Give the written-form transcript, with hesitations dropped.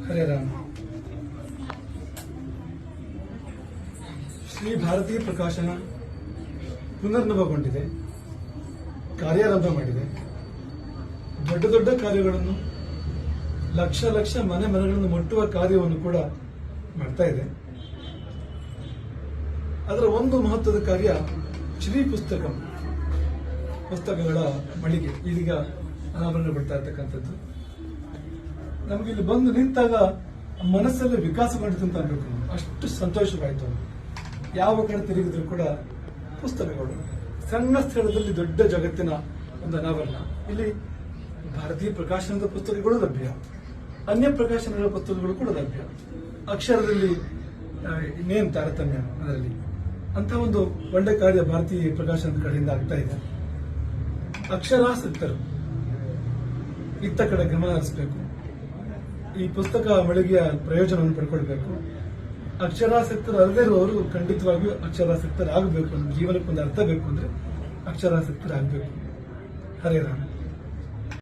ಹರೇ ರಾಮ್. ಶ್ರೀ ಭಾರತೀಯ ಪ್ರಕಾಶನ ಪುನರ್ನವಗೊಂಡಿದೆ, ಕಾರ್ಯಾರಂಭ ಮಾಡಿದೆ. ದೊಡ್ಡ ದೊಡ್ಡ ಕಾರ್ಯಗಳನ್ನು, ಲಕ್ಷ ಲಕ್ಷ ಮನೆಗಳನ್ನು ಮುಟ್ಟುವ ಕಾರ್ಯವನ್ನು ಕೂಡ ಮಾಡ್ತಾ ಇದೆ. ಅದರ ಒಂದು ಮಹತ್ವದ ಕಾರ್ಯ ಶ್ರೀ ಪುಸ್ತಕಗಳ ಮಳಿಗೆ ಇದೀಗ ಅನಾವರಣಗೊಳ್ತಾ ಇರ್ತಕ್ಕಂಥದ್ದು. ನಮಗೆ ಇಲ್ಲಿ ಬಂದು ನಿಂತಾಗ ಮನಸ್ಸಲ್ಲಿ ವಿಕಾಸಗೊಂಡಿತು ಅಂತ ಅನ್ಬೇಕು. ಅಷ್ಟು ಸಂತೋಷವಾಯಿತು. ಯಾವ ಕಡೆ ತಿರುಗಿದ್ರು ಕೂಡ ಪುಸ್ತಕಗಳು, ಸಣ್ಣ ಸ್ಥಳದಲ್ಲಿ ದೊಡ್ಡ ಜಗತ್ತಿನ ಒಂದು ಅನಾವರಣ. ಇಲ್ಲಿ ಭಾರತೀಯ ಪ್ರಕಾಶನದ ಪುಸ್ತಕಗಳು ಲಭ್ಯ, ಅನ್ಯ ಪ್ರಕಾಶನಗಳ ಪುಸ್ತಕಗಳು ಕೂಡ ಲಭ್ಯ. ಅಕ್ಷರದಲ್ಲಿ ಇನ್ನೇನು ತಾರತಮ್ಯ ಅದರಲ್ಲಿ. ಅಂತ ಒಂದು ಒಳ್ಳೆ ಕಾರ್ಯ ಭಾರತೀಯ ಪ್ರಕಾಶನದ ಕಡೆಯಿಂದ ಆಗ್ತಾ ಇದೆ. ಅಕ್ಷರಾಸಕ್ತರು ಇತ್ತ ಕಡೆ ಗಮನ ಹರಿಸಬೇಕು. ಈ ಪುಸ್ತಕ ಮಳಿಗೆಯ ಪ್ರಯೋಜನವನ್ನು ಪಡ್ಕೊಳ್ಬೇಕು. ಅಕ್ಷರಾಸಕ್ತರು ಅಲ್ಲದೇ ಇರುವವರು ಖಂಡಿತವಾಗಿಯೂ ಅಕ್ಷರಾಸಕ್ತರಾಗಬೇಕು. ಜೀವನಕ್ಕೊಂದು ಅರ್ಥ ಬೇಕು ಅಂದ್ರೆ ಅಕ್ಷರಾಸಕ್ತರಾಗಬೇಕು. ಹರೇ ರಾಮ್.